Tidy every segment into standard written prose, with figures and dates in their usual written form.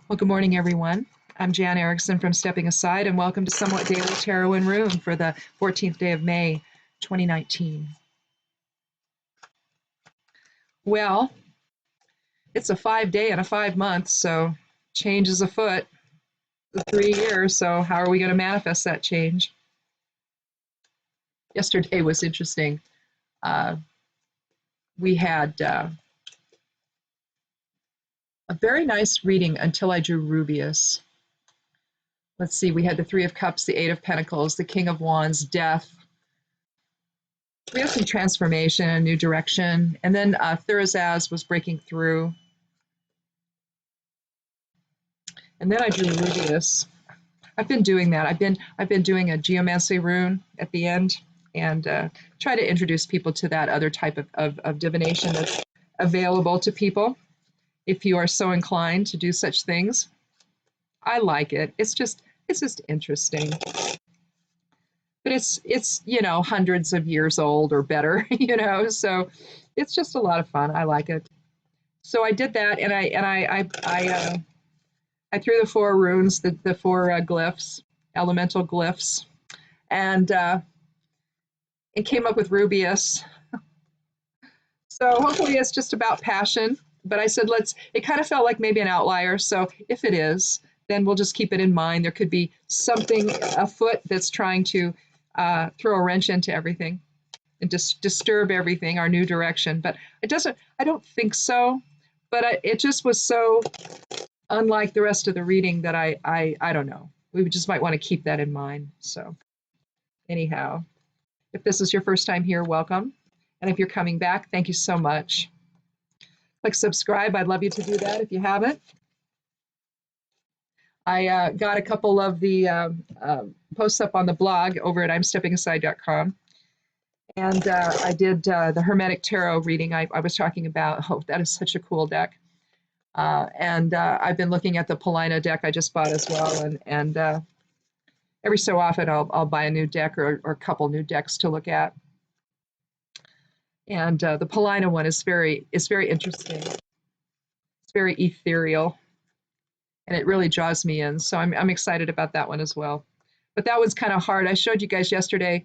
Well, good morning, everyone. I'm Jan Erickson from Stepping Aside, and welcome to Somewhat Daily Tarot and Rune for the 14th day of May, 2019. Well, it's a 5-day and a 5-month, so change is afoot. The 3 years, so how are we going to manifest that change? Yesterday was interesting. We had a very nice reading until I drew Rubius. Let's see, we had the Three of Cups, the Eight of Pentacles, the King of Wands, Death. We have some transformation, a new direction, and then Thurisaz was breaking through. And then I drew Rubius. I've been doing that. I've been doing a geomancy rune at the end, and try to introduce people to that other type of divination that's available to people if you are so inclined to do such things. I like it. It's just interesting. But it's hundreds of years old or better, so it's just a lot of fun. I like it. So I did that, and I threw the 4 runes, the 4 glyphs, elemental glyphs, and it came up with Rubius. So hopefully it's just about passion. But I said, it kind of felt like maybe an outlier. So if it is, then we'll just keep it in mind. There could be something afoot that's trying to throw a wrench into everything and disturb everything, our new direction. But I don't think so. But it just was so unlike the rest of the reading that I don't know. We just might want to keep that in mind. So anyhow, if this is your first time here, welcome. And if you're coming back, thank you so much. Click subscribe. I'd love you to do that if you haven't. I got a couple of the posts up on the blog over at imsteppingaside.com. And I did the Hermetic Tarot reading I was talking about. Oh, that is such a cool deck. And I've been looking at the Paulina deck I just bought as well. And every so often I'll buy a new deck or a couple new decks to look at. And the Paulina one is very interesting. It's very ethereal. And it really draws me in. So I'm excited about that one as well. But that one's kind of hard. I showed you guys yesterday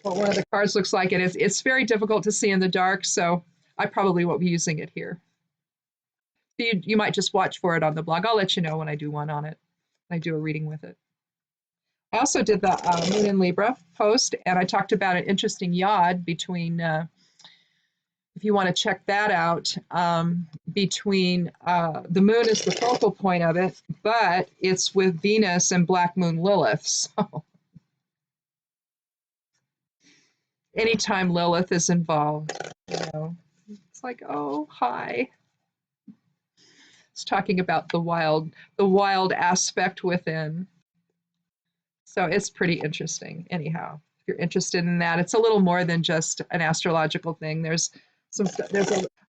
what one of the cards looks like. And it's very difficult to see in the dark. So I probably won't be using it here. You might just watch for it on the blog. I'll let you know when I do one on it. I do a reading with it. I also did the Moon in Libra post. And I talked about an interesting yod between... if you want to check that out, between the moon is the focal point of it, but it's with Venus and Black Moon Lilith. So anytime Lilith is involved, it's like, oh, hi. It's talking about the wild aspect within. So it's pretty interesting. Anyhow, if you're interested in that, it's a little more than just an astrological thing. There's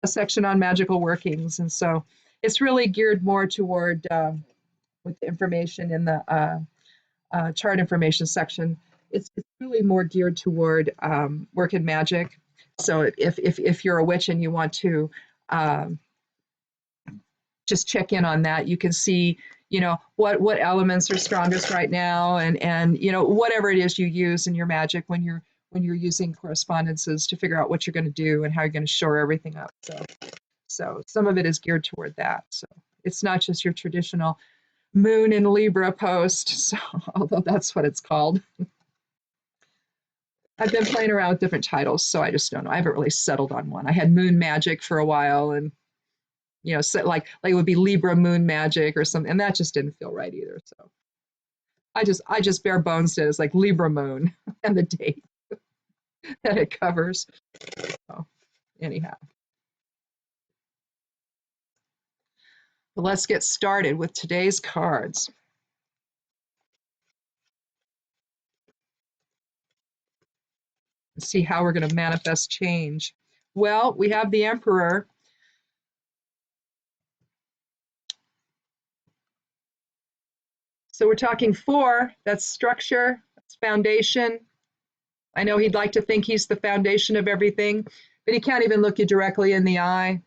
a section on magical workings, and so it's really geared more toward with the information in the chart information section. It's really more geared toward work and magic. So if you're a witch and you want to just check in on that, you can see what elements are strongest right now, and whatever it is you use in your magic when you're using correspondences to figure out what you're going to do and how you're going to shore everything up. So some of it is geared toward that. So it's not just your traditional Moon in Libra post, so, although that's what it's called. I've been playing around with different titles, so I just don't know. I haven't really settled on one. I had Moon Magic for a while, and so like it would be Libra Moon Magic or something, and that just didn't feel right either. So I just bare bones it as like Libra Moon and the date that it covers. So anyhow, but let's get started with today's cards. See how we're going to manifest change. Well, we have the Emperor. So we're talking 4, that's structure, that's foundation. I know he'd like to think he's the foundation of everything, but he can't even look you directly in the eye.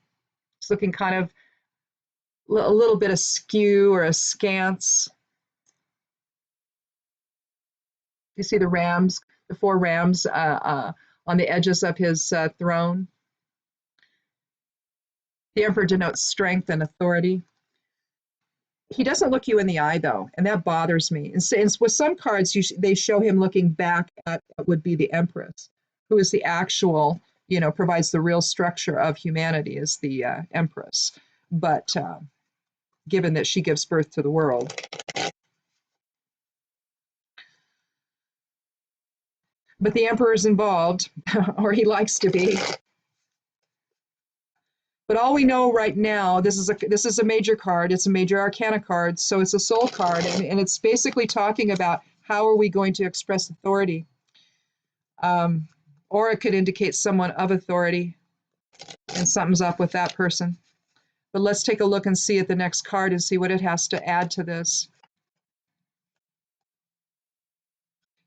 He's looking kind of a little bit askew or askance. You see the rams, the four rams on the edges of his throne. The emperor denotes strength and authority. He doesn't look you in the eye, though, and that bothers me. And with some cards, they show him looking back at what would be the empress, who is the actual, provides the real structure of humanity, is the empress. But given that she gives birth to the world. But the emperor is involved, or he likes to be. But all we know right now, this is a major card. It's a major arcana card, so it's a soul card, and it's basically talking about how are we going to express authority. Or it could indicate someone of authority, and something's up with that person. But let's take a look and see at the next card and see what it has to add to this.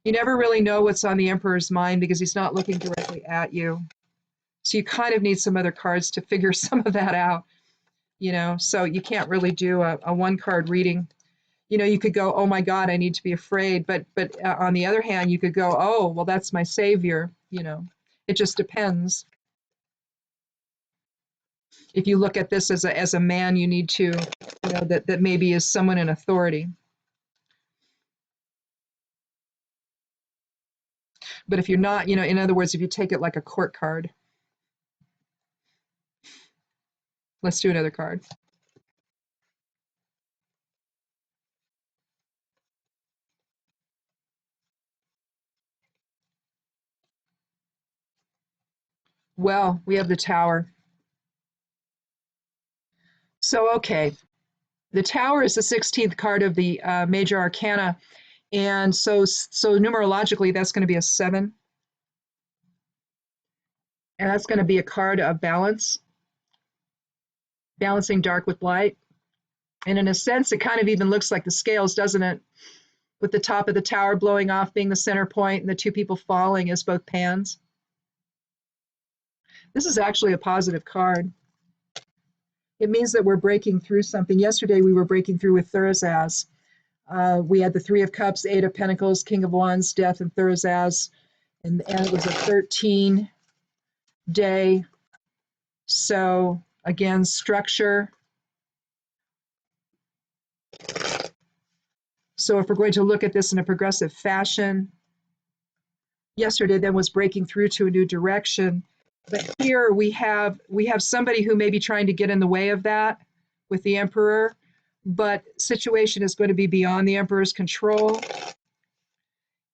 You never really know what's on the emperor's mind because he's not looking directly at you. So you kind of need some other cards to figure some of that out, so you can't really do a one-card reading. You could go, oh my God, I need to be afraid. But on the other hand, you could go, oh, well, that's my savior. It just depends. If you look at this as a man, you need to, that maybe is someone in authority. But if you're not, in other words, if you take it like a court card. Let's do another card. Well, we have the Tower. So, okay, the Tower is the 16th card of the major arcana, and so numerologically, that's going to be a 7. And that's going to be a card of balance, balancing dark with light. And in a sense, it kind of even looks like the scales, doesn't it? With the top of the tower blowing off being the center point and the two people falling as both pans. This is actually a positive card. It means that we're breaking through something. Yesterday, we were breaking through with Thurisaz. We had the Three of Cups, Eight of Pentacles, King of Wands, Death, and Thurisaz. And it was a 13-day. So, again, structure. So if we're going to look at this in a progressive fashion, yesterday then was breaking through to a new direction. But here we have somebody who may be trying to get in the way of that with the emperor, but situation is going to be beyond the emperor's control.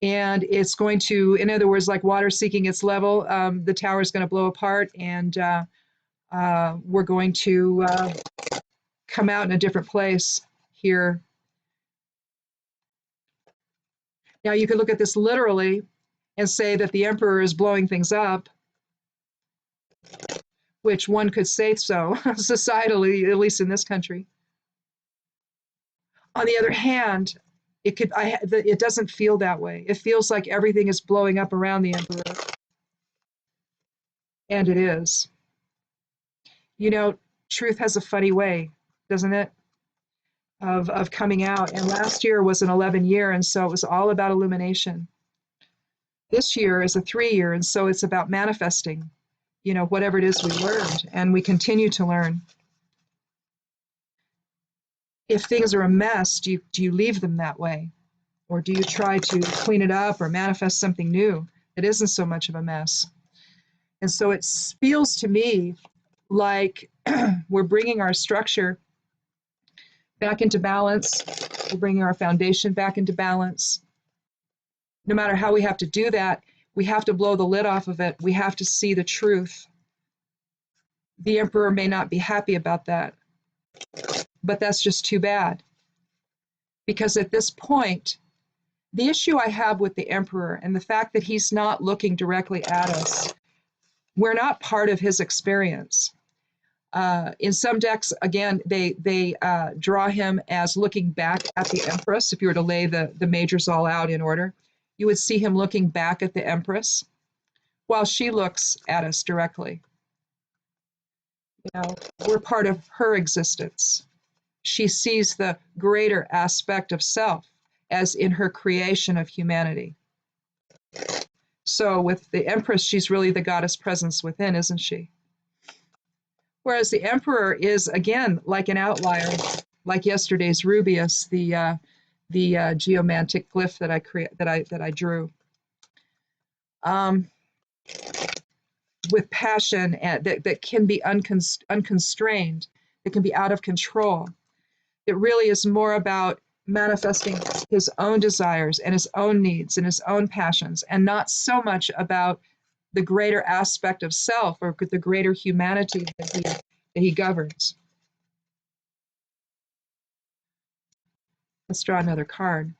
And it's going to, in other words, like water seeking its level, the tower is going to blow apart, and we're going to come out in a different place here. Now, you could look at this literally and say that the emperor is blowing things up, which one could say so, societally, at least in this country. On the other hand, it doesn't feel that way. It feels like everything is blowing up around the emperor. And it is. Truth has a funny way, doesn't it? Of coming out. And last year was an 11-year, and so it was all about illumination. This year is a 3-year, and so it's about manifesting, whatever it is we learned, and we continue to learn. If things are a mess, do you leave them that way? Or do you try to clean it up or manifest something new that isn't so much of a mess? And so it feels to me like we're bringing our structure back into balance. We're bringing our foundation back into balance. No matter how we have to do that, we have to blow the lid off of it. We have to see the truth. The emperor may not be happy about that, but that's just too bad. Because at this point, the issue I have with the emperor and the fact that he's not looking directly at us, we're not part of his experience. In some decks, again, they draw him as looking back at the Empress. If you were to lay the majors all out in order, you would see him looking back at the Empress while she looks at us directly. We're part of her existence. she sees the greater aspect of self as in her creation of humanity. So with the Empress, she's really the goddess presence within, isn't she? Whereas the Emperor is, again, like an outlier, like yesterday's Rubeus, the geomantic glyph that I drew, with passion and that can be unconstrained, that can be out of control. It really is more about manifesting his own desires and his own needs and his own passions, and not so much about the greater aspect of self or the greater humanity that he governs. Let's draw another card.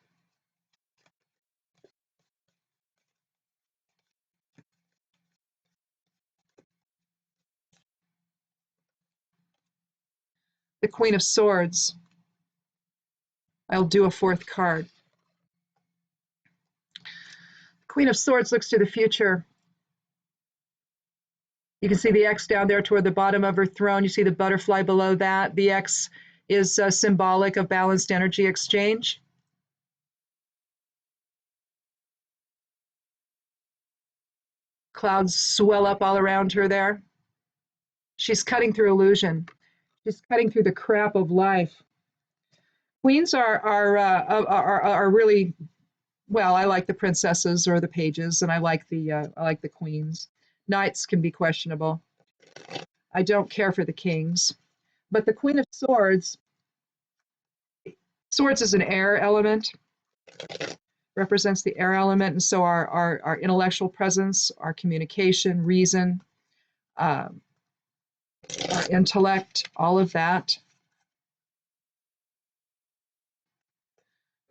The Queen of Swords. I'll do a fourth card. Queen of Swords looks to the future. You can see the X down there toward the bottom of her throne. You see the butterfly below that. The X is symbolic of balanced energy exchange. Clouds swell up all around her there. She's cutting through illusion. She's cutting through the crap of life. Queens are really, well, I like the princesses or the pages, and I like the queens. Knights can be questionable. I don't care for the kings. But the Queen of Swords is an air element, represents the air element, and so our intellectual presence, our communication, reason, our intellect, all of that.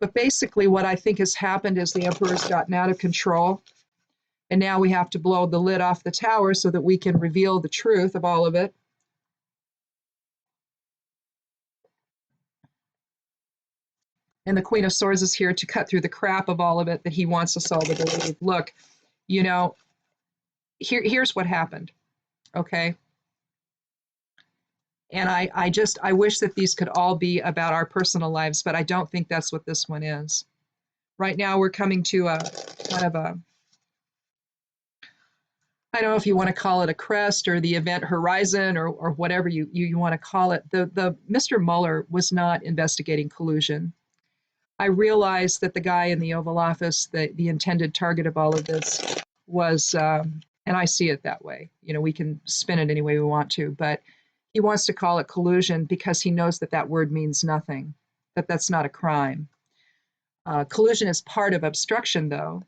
But basically what I think has happened is the Emperor's gotten out of control, and now we have to blow the lid off the tower so that we can reveal the truth of all of it. And the Queen of Swords is here to cut through the crap of all of it that he wants us all to believe. Look, you know, here's what happened, okay? And I wish that these could all be about our personal lives, but I don't think that's what this one is. Right now we're coming to a kind of a, I don't know if you want to call it a crest or the event horizon or whatever you want to call it. The Mr. Mueller was not investigating collusion. I realized that the guy in the Oval Office, the intended target of all of this was, and I see it that way. You know, we can spin it any way we want to, but he wants to call it collusion because he knows that that word means nothing, that that's not a crime. Collusion is part of obstruction, though,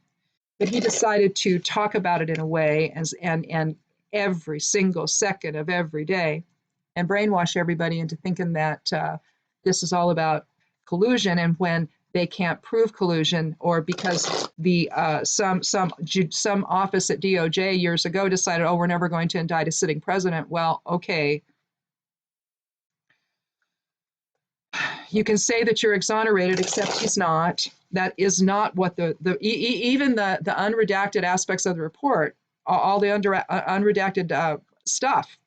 but he decided to talk about it in a way and every single second of every day and brainwash everybody into thinking that this is all about collusion, and when they can't prove collusion, or because the some office at DOJ years ago decided, oh, we're never going to indict a sitting president. Well, okay. You can say that you're exonerated, except he's not. That is not what even the unredacted aspects of the report, all the unredacted stuff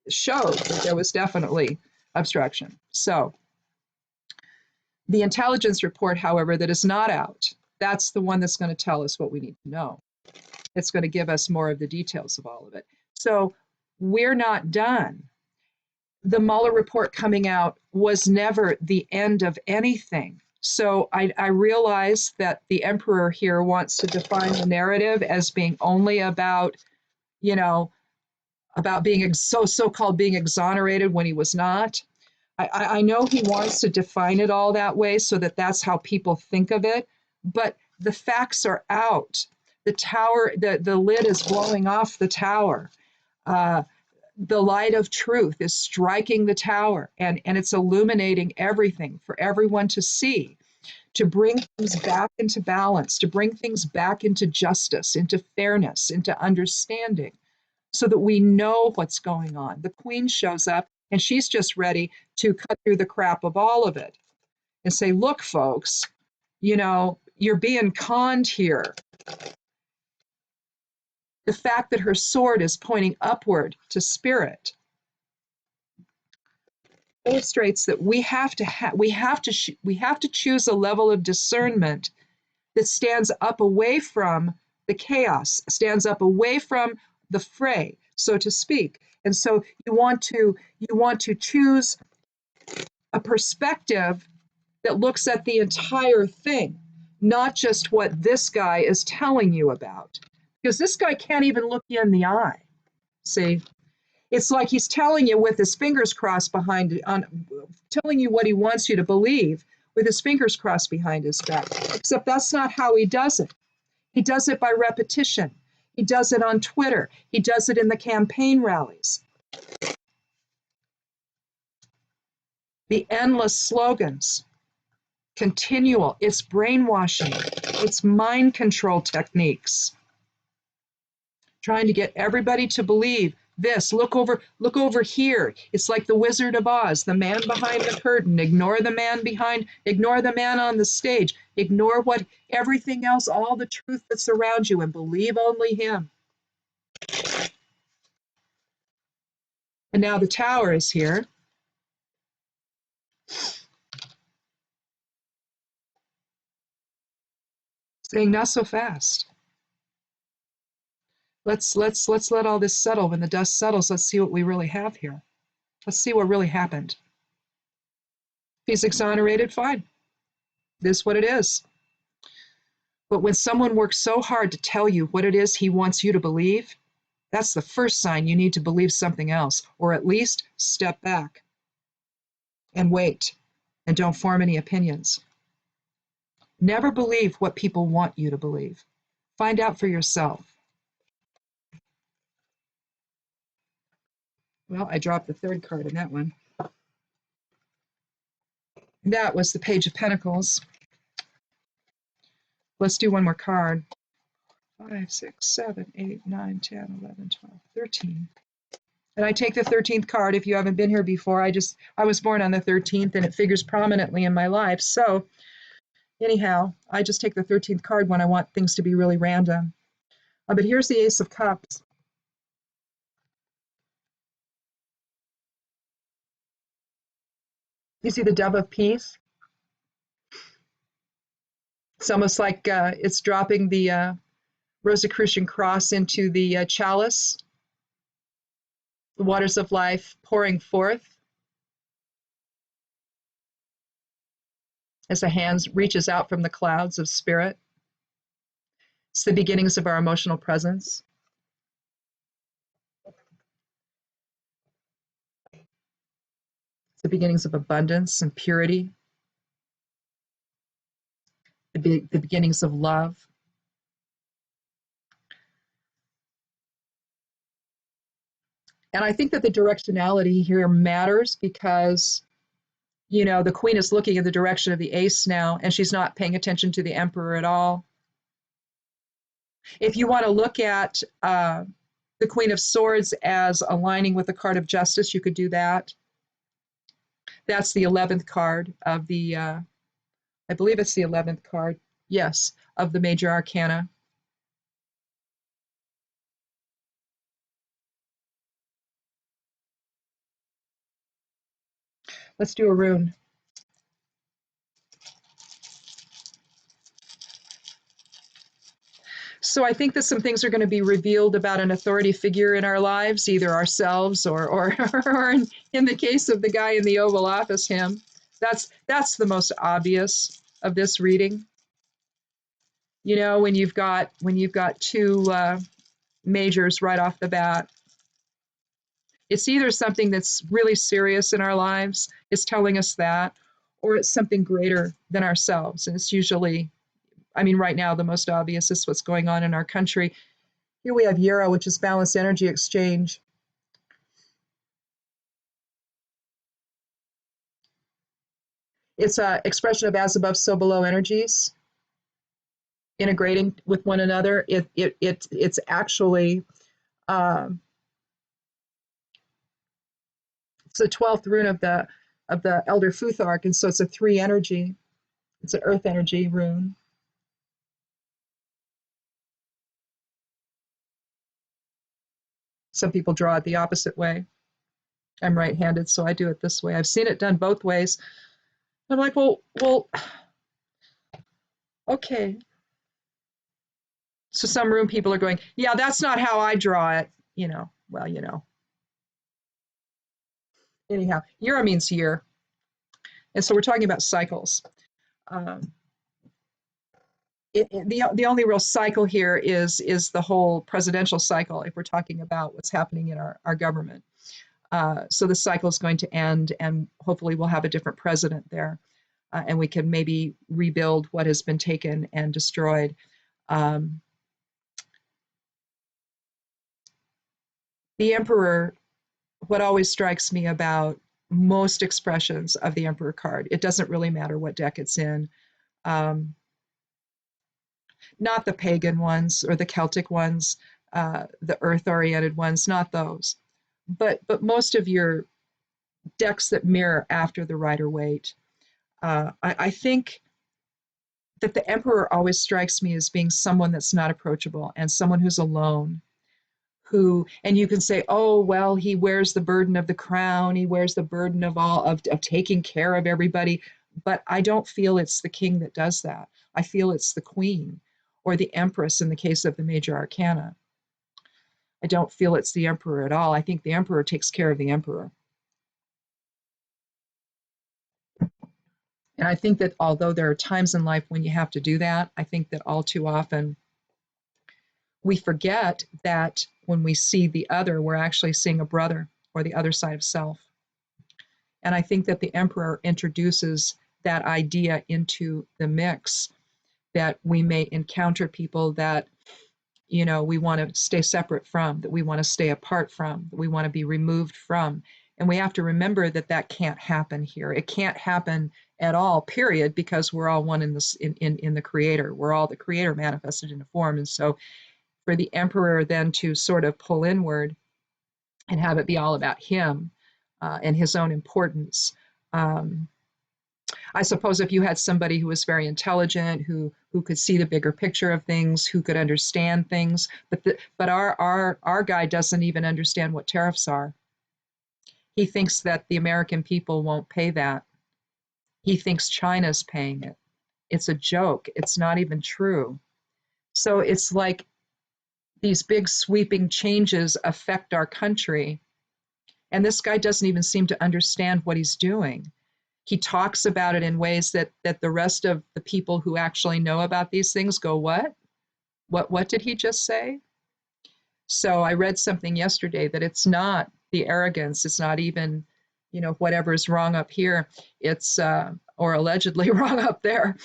showed that there was definitely obstruction. So the intelligence report, however, that is not out, that's the one that's going to tell us what we need to know. It's going to give us more of the details of all of it. So we're not done. The Mueller report coming out was never the end of anything. So I realize that the Emperor here wants to define the narrative as being only about, you know, about being so-called being exonerated when he was not. I know he wants to define it all that way so that that's how people think of it, but the facts are out. The tower, the lid is blowing off the tower. The light of truth is striking the tower, and it's illuminating everything for everyone to see, to bring things back into balance, to bring things back into justice, into fairness, into understanding, so that we know what's going on. The Queen shows up, and she's just ready to cut through the crap of all of it and say, look, folks, you know, you're being conned here. The fact that her sword is pointing upward to spirit illustrates that we have to choose a level of discernment that stands up away from the chaos, stands up away from the fray, so to speak. And so you want to choose a perspective that looks at the entire thing, not just what this guy is telling you about. Because this guy can't even look you in the eye. See? It's like he's telling you with his fingers crossed telling you what he wants you to believe with his fingers crossed behind his back. Except that's not how he does it. He does it by repetition. He does it on Twitter. He does it in the campaign rallies. The endless slogans, continual, it's brainwashing, it's mind control techniques. Trying to get everybody to believe this. Look over here. It's like the Wizard of Oz, the man behind the curtain. Ignore the man on the stage. Ignore everything else, all the truth that's around you, and believe only him. And now the Tower is here. Saying not so fast. Let's let all this settle. When the dust settles, let's see what we really have here. Let's see what really happened. If he's exonerated, fine. This is what it is. But when someone works so hard to tell you what it is he wants you to believe, that's the first sign you need to believe something else, or at least step back and wait and don't form any opinions. Never believe what people want you to believe. Find out for yourself. Well, I dropped the third card in that one. That was the Page of Pentacles. Let's do one more card. 5, 6, 7, 8, 9, 10, 11, 12, 13. And I take the 13th card. If you haven't been here before, I was born on the 13th and it figures prominently in my life. So anyhow, I just take the 13th card when I want things to be really random. But here's the Ace of Cups. You see the Dove of Peace? It's almost like it's dropping the Rosicrucian cross into the chalice. The waters of life pouring forth as the hand reaches out from the clouds of spirit. It's the beginnings of our emotional presence. It's the beginnings of abundance and purity. The beginnings of love. And I think that the directionality here matters because, you know, the Queen is looking in the direction of the Ace now, and she's not paying attention to the Emperor at all. If you want to look at the Queen of Swords as aligning with the card of Justice, you could do that. That's the 11th card of the, I believe it's the 11th card, yes, of the Major Arcana. Let's do a rune. So I think that some things are going to be revealed about an authority figure in our lives, either ourselves or in the case of the guy in the Oval Office, him. That's the most obvious of this reading. You know, when you've got two majors right off the bat, it's either something that's really serious in our lives, is telling us that, or it's something greater than ourselves. And it's usually, I mean, right now, the most obvious is what's going on in our country. Here we have Euro, which is balanced energy exchange. It's an expression of as above, so below energies, integrating with one another. It's actually, it's the 12th rune of the Elder Futhark, and so it's a 3 energy. It's an earth energy rune. Some people draw it the opposite way. I'm right-handed, so I do it this way. I've seen it done both ways. I'm like, well, okay. So some room people are going, yeah, that's not how I draw it. Well, anyhow, Euro means year. And so we're talking about cycles. Um, the only real cycle here is the whole presidential cycle if we're talking about what's happening in our government. So the cycle is going to end, and hopefully we'll have a different president there, and we can maybe rebuild what has been taken and destroyed. Um, the emperor, what always strikes me about most expressions of the emperor card, it doesn't really matter what deck it's in. Um, Not the pagan ones or the Celtic ones, the earth-oriented ones, not those. But most of your decks that mirror after the Rider-Waite. I think that the Emperor always strikes me as being someone that's not approachable and someone who's alone. And you can say, oh, well, he wears the burden of the crown, he wears the burden of of taking care of everybody. But I don't feel it's the king that does that. I feel it's the queen or the empress in the case of the major arcana. I don't feel it's the emperor at all. I think the emperor takes care of the emperor. And I think that although there are times in life when you have to do that, I think that all too often we forget that when we see the other, we're actually seeing a brother or the other side of self. And I think that the emperor introduces that idea into the mix, that we may encounter people that we want to stay separate from, that we want to stay apart from, that we want to be removed from. And we have to remember that that can't happen here. It can't happen at all, period, because we're all one in this in the creator. We're all the creator manifested in a form. And so for the emperor then to sort of pull inward and have it be all about him and his own importance. I suppose if you had somebody who was very intelligent, who could see the bigger picture of things, who could understand things, but our guy doesn't even understand what tariffs are. He thinks that the American people won't pay that. He thinks China's paying it. It's a joke. It's not even true. So it's like these big sweeping changes affect our country, and this guy doesn't even seem to understand what he's doing. He talks about it in ways that the rest of the people who actually know about these things go, what did he just say? So I read something yesterday that it's not the arrogance, it's not even whatever's wrong up here, it's or allegedly wrong up there,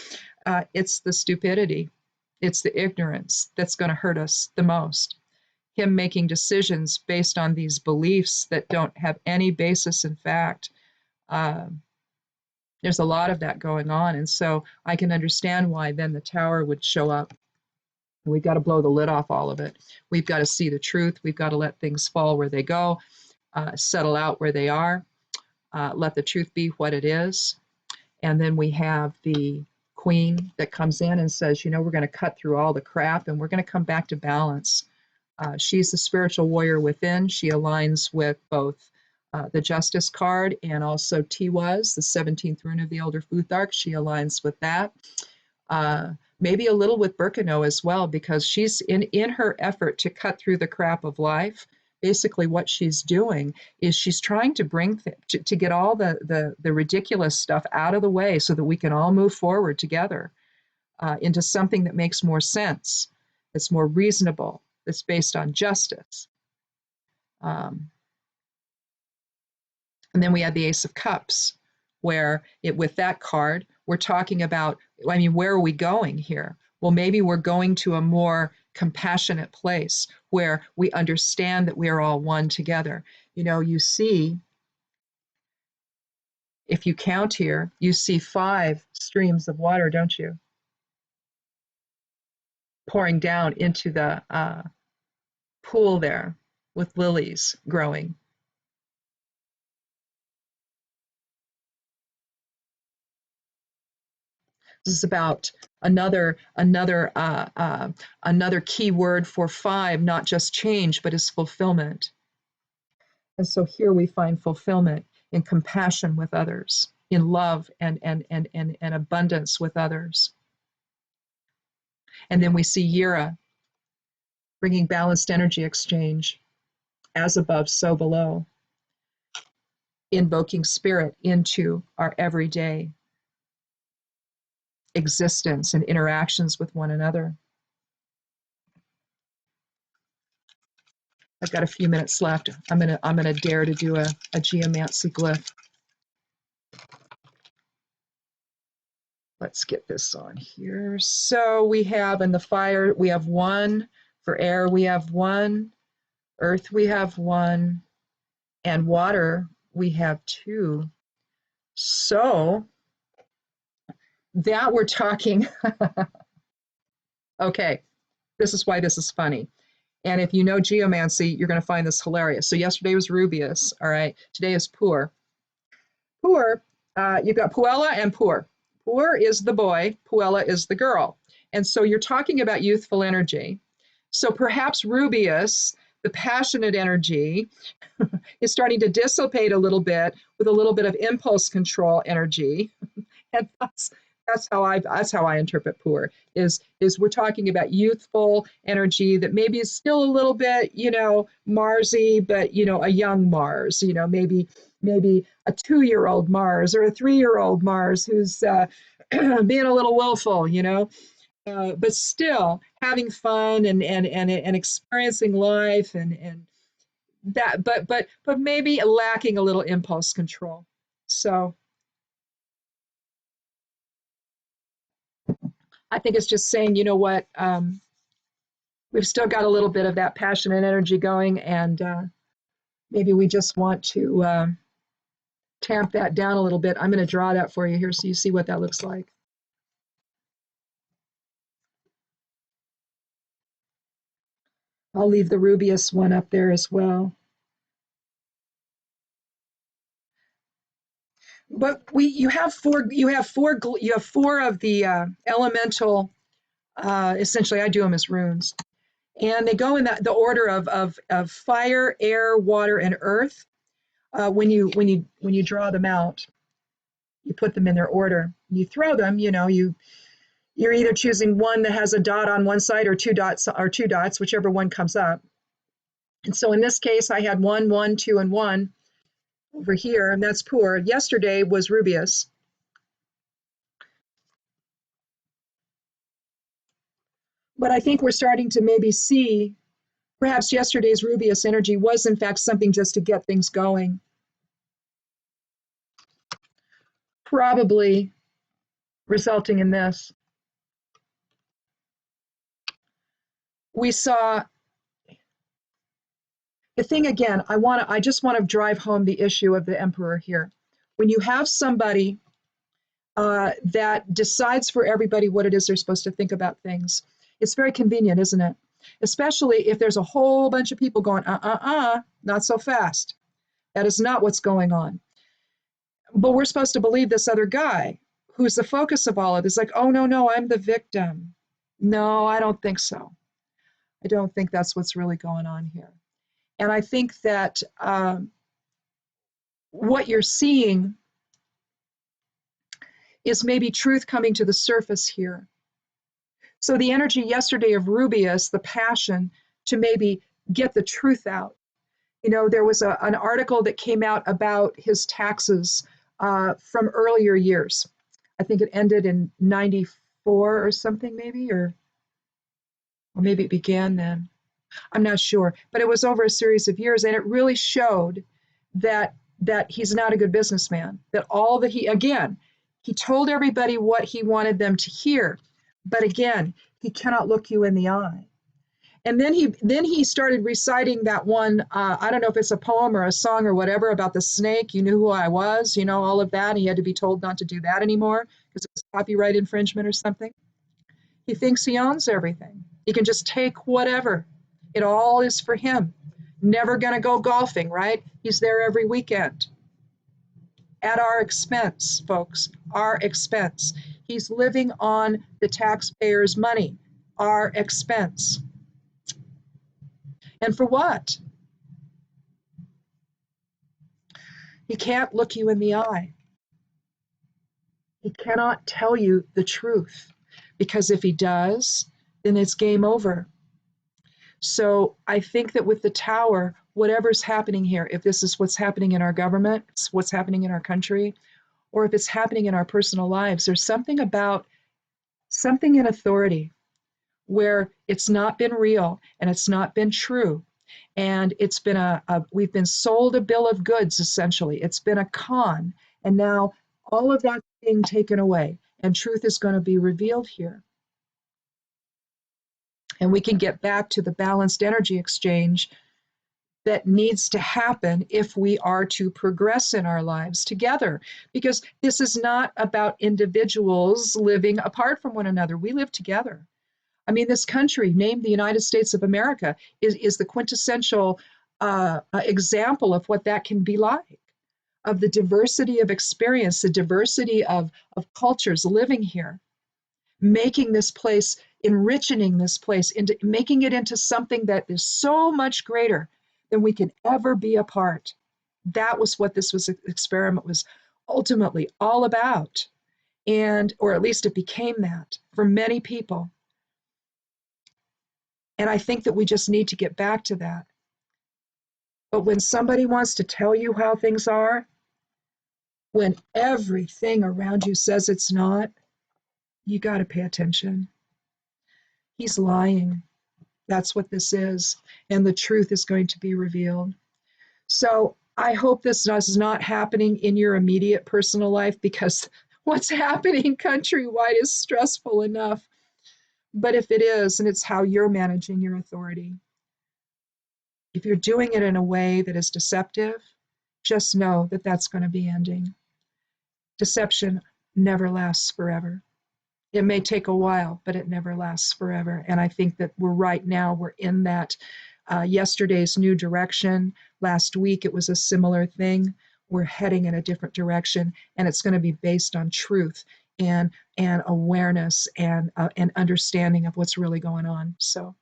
it's the stupidity, it's the ignorance that's going to hurt us the most. Him making decisions based on these beliefs that don't have any basis in fact. There's a lot of that going on. And so I can understand why then the tower would show up. We've got to blow the lid off all of it. We've got to see the truth. We've got to let things fall where they go, settle out where they are, let the truth be what it is. And then we have the queen that comes in and says, we're going to cut through all the crap and we're going to come back to balance. She's the spiritual warrior within. She aligns with both the Justice card and also Tiwaz, the 17th rune of the Elder Futhark. She aligns with that. Maybe a little with Birkenau as well, because she's in her effort to cut through the crap of life. Basically, what she's doing is she's trying to bring to get all the ridiculous stuff out of the way so that we can all move forward together into something that makes more sense, that's more reasonable, that's based on justice. And then we had the Ace of Cups, where with that card, we're talking about, where are we going here? Well, maybe we're going to a more compassionate place where we understand that we are all one together. You see, if you count here, you see 5 streams of water, don't you? Pouring down into the pool there with lilies growing. This is about another key word for 5, not just change, but is fulfillment. And so here we find fulfillment in compassion with others, in love and abundance with others. And then we see Yira bringing balanced energy exchange, as above, so below, invoking spirit into our everyday existence and interactions with one another. I've got a few minutes left. I'm gonna dare to do a geomancy glyph. Let's get this on here. So we have in the fire, we have 1. For air, we have 1. Earth, we have 1. And water, we have 2. So that we're talking, okay, this is why this is funny. And if you know geomancy, you're going to find this hilarious. So yesterday was Rubius, all right? Today is Pur. Pur, you've got Puella and Pur. Pur is the boy, Puella is the girl. And so you're talking about youthful energy. So perhaps Rubius, the passionate energy, is starting to dissipate a little bit with a little bit of impulse control energy. And that's how I interpret Pur is we're talking about youthful energy that maybe is still a little bit, Marsy, but a young Mars, maybe a 2-year-old Mars or a 3-year-old Mars who's being a little willful, but still having fun and experiencing life and that, but maybe lacking a little impulse control. So I think it's just saying, what, we've still got a little bit of that passion and energy going, and maybe we just want to tamp that down a little bit. I'm going to draw that for you here so you see what that looks like. I'll leave the Rubius one up there as well. But you have four of the elemental. Essentially, I do them as runes, and they go in the order of fire, air, water, and earth. When you draw them out, you put them in their order. You throw them. You're either choosing one that has a dot on one side or two dots, whichever one comes up. And so in this case, I had 1, 1, 2, and 1 over here, and that's Pur. Yesterday was Rubius. But I think we're starting to maybe see perhaps yesterday's Rubius energy was in fact something just to get things going. Probably resulting in this. We saw the thing again, I just want to drive home the issue of the emperor here. When you have somebody that decides for everybody what it is they're supposed to think about things, it's very convenient, isn't it? Especially if there's a whole bunch of people going, not so fast. That is not what's going on. But we're supposed to believe this other guy who's the focus of all of this, like, oh, no, I'm the victim. No, I don't think so. I don't think that's what's really going on here. And I think that what you're seeing is maybe truth coming to the surface here. So the energy yesterday of Rubius, the passion to maybe get the truth out. There was an article that came out about his taxes from earlier years. I think it ended in 94 or something maybe, or maybe it began then. I'm not sure, but it was over a series of years, and it really showed that he's not a good businessman, that all that he told everybody what he wanted them to hear, but again, he cannot look you in the eye. And then he started reciting that one, I don't know if it's a poem or a song or whatever, about the snake. You knew who I was, all of that. And he had to be told not to do that anymore because it was copyright infringement or something. He thinks he owns everything. He can just take whatever. It all is for him. Never going to go golfing, right? He's there every weekend. At our expense, folks, our expense. He's living on the taxpayers' money, our expense. And for what? He can't look you in the eye. He cannot tell you the truth, because if he does, then it's game over. So I think that with the tower, whatever's happening here, if this is what's happening in our government, it's what's happening in our country, or if it's happening in our personal lives, there's something about something in authority where it's not been real and it's not been true. And it's been we've been sold a bill of goods, essentially. It's been a con. And now all of that's being taken away, and truth is going to be revealed here. And we can get back to the balanced energy exchange that needs to happen if we are to progress in our lives together. Because this is not about individuals living apart from one another. We live together. I mean, this country, named the United States of America, is the quintessential example of what that can be like, of the diversity of experience, the diversity of cultures living here, making this place, enriching this place, into making it into something that is so much greater than we can ever be apart. That was what this experiment was ultimately all about. And, or at least it became that for many people. And I think that we just need to get back to that. But when somebody wants to tell you how things are, when everything around you says it's not, you got to pay attention. He's lying. That's what this is. And the truth is going to be revealed. So I hope this is not happening in your immediate personal life, because what's happening countrywide is stressful enough. But if it is, and it's how you're managing your authority, if you're doing it in a way that is deceptive, just know that that's going to be ending. Deception never lasts forever. It may take a while, but it never lasts forever. And I think that we're in that yesterday's new direction. Last week, it was a similar thing. We're heading in a different direction, and it's going to be based on truth and awareness and understanding of what's really going on. So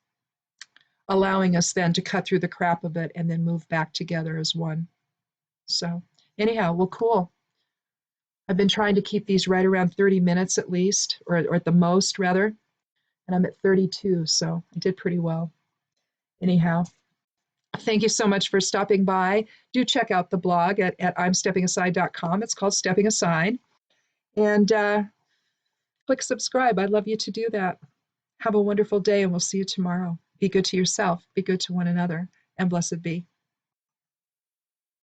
allowing us then to cut through the crap of it and then move back together as one. So anyhow, well, cool. I've been trying to keep these right around 30 minutes at least, or at the most rather, and I'm at 32, so I did pretty well. Anyhow, thank you so much for stopping by. Do check out the blog at imsteppingaside.com. It's called Stepping Aside. And click subscribe. I'd love you to do that. Have a wonderful day, and we'll see you tomorrow. Be good to yourself, be good to one another, and blessed be.